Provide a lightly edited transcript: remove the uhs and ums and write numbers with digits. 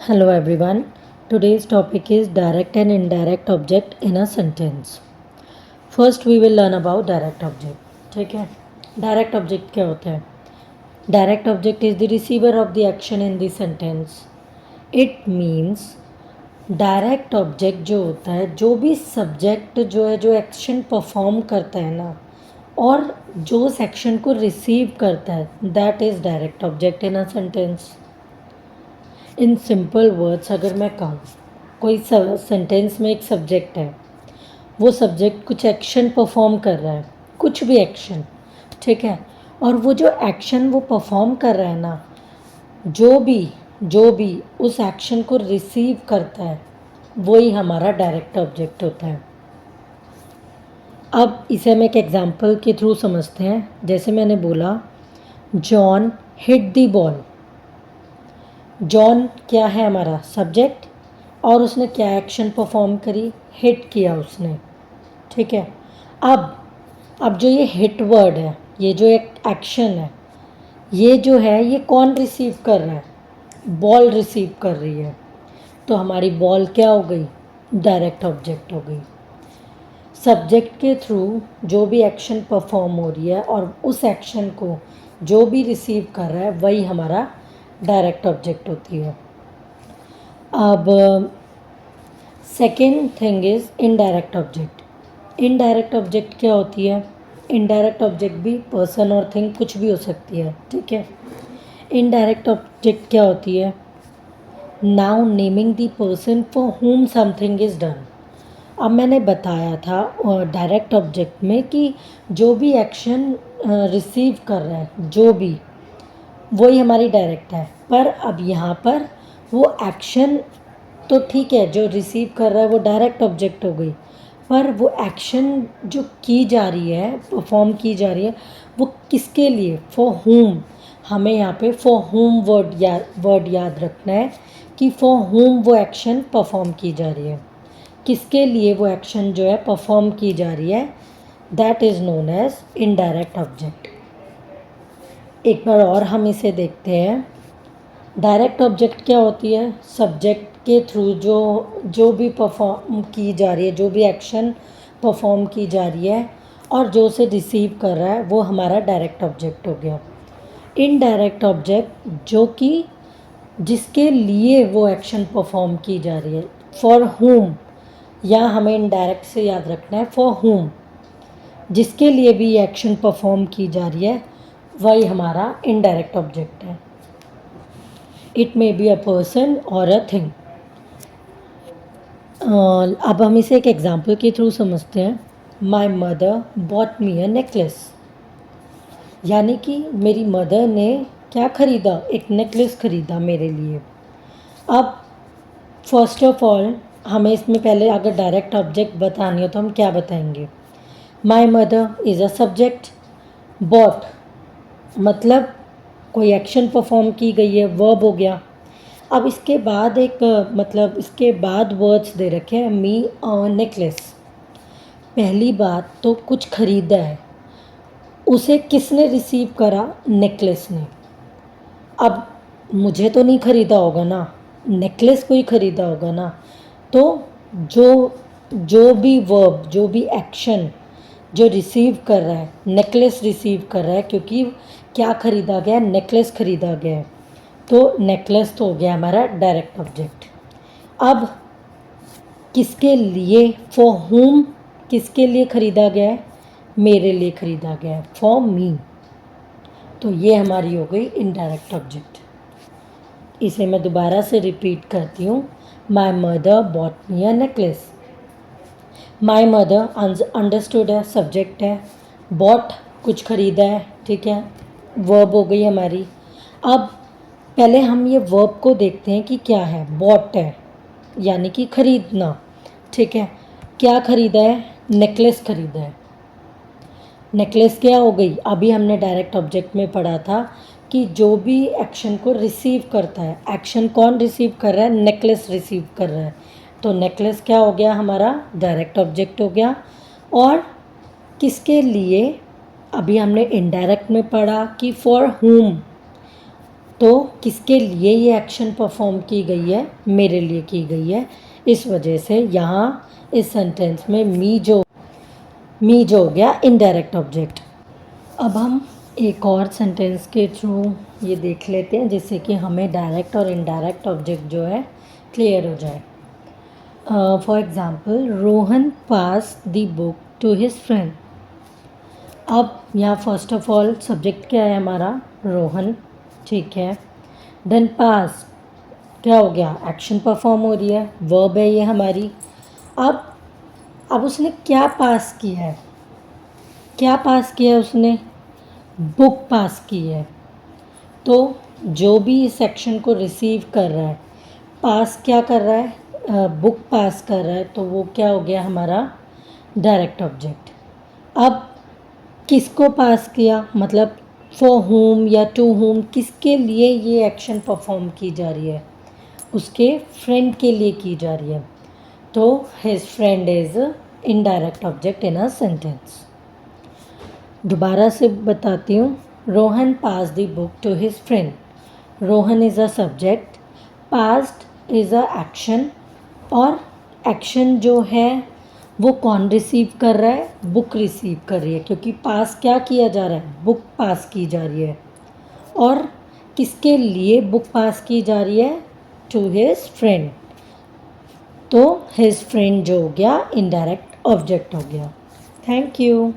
Hello everyone. Today's topic is direct and indirect object in a sentence. First we will learn about direct object. ठीक है. Direct object क्या होता है? Direct object is the receiver of the action in the sentence. It means direct object जो होता है, जो भी सब्जेक्ट जो है, जो एक्शन परफॉर्म करता है ना, और जो उस एक्शन को रिसीव करता है, that is direct object in a sentence. In simple words अगर मैं कहूँ, कोई सेंटेंस में एक सब्जेक्ट है, वो सब्जेक्ट कुछ एक्शन परफॉर्म कर रहा है, कुछ भी एक्शन, ठीक है, और वो जो एक्शन वो परफॉर्म कर रहा है ना, जो भी उस एक्शन को रिसीव करता है, वही हमारा डायरेक्ट ऑब्जेक्ट होता है. अब इसे हम एक एग्जांपल के थ्रू समझते हैं. जैसे मैंने बोला, John hit the ball. John क्या है हमारा सब्जेक्ट, और उसने क्या एक्शन परफॉर्म करी, हिट किया उसने, ठीक है. अब जो ये हिट वर्ड है, ये जो एक एक्शन है, ये जो है ये कौन रिसीव कर रहा है, बॉल रिसीव कर रही है. तो हमारी बॉल क्या हो गई, डायरेक्ट ऑब्जेक्ट हो गई. सब्जेक्ट के थ्रू जो भी एक्शन परफॉर्म हो रही है और उस एक्शन को जो भी रिसीव कर रहा है, वही हमारा डायरेक्ट ऑब्जेक्ट होती है. अब second thing is indirect object. Indirect object क्या होती है? इनडायरेक्ट ऑब्जेक्ट भी पर्सन और थिंग कुछ भी हो सकती है, ठीक है. इनडायरेक्ट ऑब्जेक्ट क्या होती है? Now naming the person for हुम समथिंग इज़ डन. अब मैंने बताया था डायरेक्ट ऑब्जेक्ट में कि जो भी एक्शन रिसीव कर रहा है, जो भी, वही हमारी डायरेक्ट है. पर अब यहाँ पर वो एक्शन तो ठीक है, जो रिसीव कर रहा है वो डायरेक्ट ऑब्जेक्ट हो गई, पर वो एक्शन जो की जा रही है, परफॉर्म की जा रही है, वो किसके लिए, फॉर हुम. हमें यहाँ पे फॉर हुम वर्ड याद रखना है कि फॉर हुम वो एक्शन परफॉर्म की जा रही है, किसके लिए वो एक्शन जो है परफॉर्म की जा रही है, that is known as indirect object. एक बार और हम इसे देखते हैं. डायरेक्ट ऑब्जेक्ट क्या होती है? सब्जेक्ट के थ्रू जो भी परफॉर्म की जा रही है, जो भी एक्शन परफॉर्म की जा रही है, और जो उसे रिसीव कर रहा है, वो हमारा डायरेक्ट ऑब्जेक्ट हो गया. इनडायरेक्ट ऑब्जेक्ट जो कि जिसके लिए वो एक्शन परफॉर्म की जा रही है, फॉर हुम, या हमें इनडायरेक्ट से याद रखना है फॉर हुम, जिसके लिए भी ये एक्शन परफॉर्म की जा रही है, वही हमारा इनडायरेक्ट ऑब्जेक्ट है. It may be a person और अ थिंग. अब हम इसे एक एग्जाम्पल के थ्रू समझते हैं. My mother bot me a necklace. यानी कि मेरी मदर ने क्या ख़रीदा, एक नेकलेस ख़रीदा मेरे लिए. अब फर्स्ट ऑफ ऑल हमें इसमें पहले अगर डायरेक्ट ऑब्जेक्ट बतानी हो तो हम क्या बताएंगे? My mother is a subject. बॉट मतलब कोई एक्शन परफॉर्म की गई है, वर्ब हो गया. अब इसके बाद मतलब इसके बाद वर्ड्स दे रखे हैं, मी नेकलेस. पहली बात तो कुछ ख़रीदा है, उसे किसने रिसीव करा? नेकलेस ने. अब मुझे तो नहीं ख़रीदा होगा ना, नेकलेस को ही ख़रीदा होगा ना. तो जो जो भी वर्ब, जो भी एक्शन जो रिसीव कर रहा है, नेकलेस रिसीव कर रहा है, क्योंकि क्या ख़रीदा गया? नेकलेस ख़रीदा गया है. तो नेकलेस तो हो गया हमारा डायरेक्ट ऑब्जेक्ट. अब किसके लिए, फॉर हुम, किसके लिए ख़रीदा गया है? मेरे लिए ख़रीदा गया है, फॉर मी. तो ये हमारी हो गई इनडायरेक्ट ऑब्जेक्ट. इसे मैं दोबारा से रिपीट करती हूँ. My mother bot me a necklace. My mother understood है, सब्जेक्ट है. बॉट कुछ ख़रीदा है, ठीक है, वर्ब हो गई हमारी. अब पहले हम ये वर्ब को देखते हैं कि क्या है. बॉट है यानी कि ख़रीदना, ठीक है. क्या ख़रीदा है? नेकलेस ख़रीदा है. नेकलेस क्या हो गई? अभी हमने डायरेक्ट ऑब्जेक्ट में पढ़ा था कि जो भी एक्शन को रिसीव करता है, एक्शन कौन रिसीव कर रहा है? नेकलेस रिसीव कर रहा है. तो नेकलेस क्या हो गया हमारा? डायरेक्ट ऑब्जेक्ट हो गया. और किसके लिए? अभी हमने इनडायरेक्ट में पढ़ा कि फॉर हुम. तो किसके लिए ये एक्शन परफॉर्म की गई है? मेरे लिए की गई है। इस वजह से यहाँ इस सेंटेंस में मी जो हो गया इनडायरेक्ट ऑब्जेक्ट। अब हम एक और सेंटेंस के थ्रू ये देख लेते हैं जिससे कि हमें डायरेक्ट और इनडायरेक्ट ऑब्जेक्ट जो है क्लियर हो जाए। For example, Rohan pass the book to his friend. अब यहाँ फर्स्ट ऑफ ऑल सब्जेक्ट क्या है हमारा? रोहन, ठीक है। देन पास क्या हो गया? एक्शन परफॉर्म हो रही है, वर्ब है ये हमारी। अब उसने क्या पास किया है? क्या पास किया है उसने? बुक पास की है। तो जो भी इस एक्शन को रिसीव कर रहा है, पास क्या कर रहा है? बुक पास कर रहा है, तो वो क्या हो गया हमारा? Direct object. अब किसको पास किया, मतलब फॉर होम या टू होम, किसके लिए ये एक्शन परफॉर्म की जा रही है? उसके फ्रेंड के लिए की जा रही है। तो his friend is indirect object in a sentence. दोबारा से बताती हूँ। Rohan pass the book to his friend. Rohan is a subject, passed is a action, और एक्शन जो है वो कौन रिसीव कर रहा है? बुक रिसीव कर रही है, क्योंकि पास क्या किया जा रहा है? बुक पास की जा रही है। और किसके लिए बुक पास की जा रही है? To his friend. तो हिज फ्रेंड जो हो गया इनडायरेक्ट ऑब्जेक्ट हो गया। Thank you.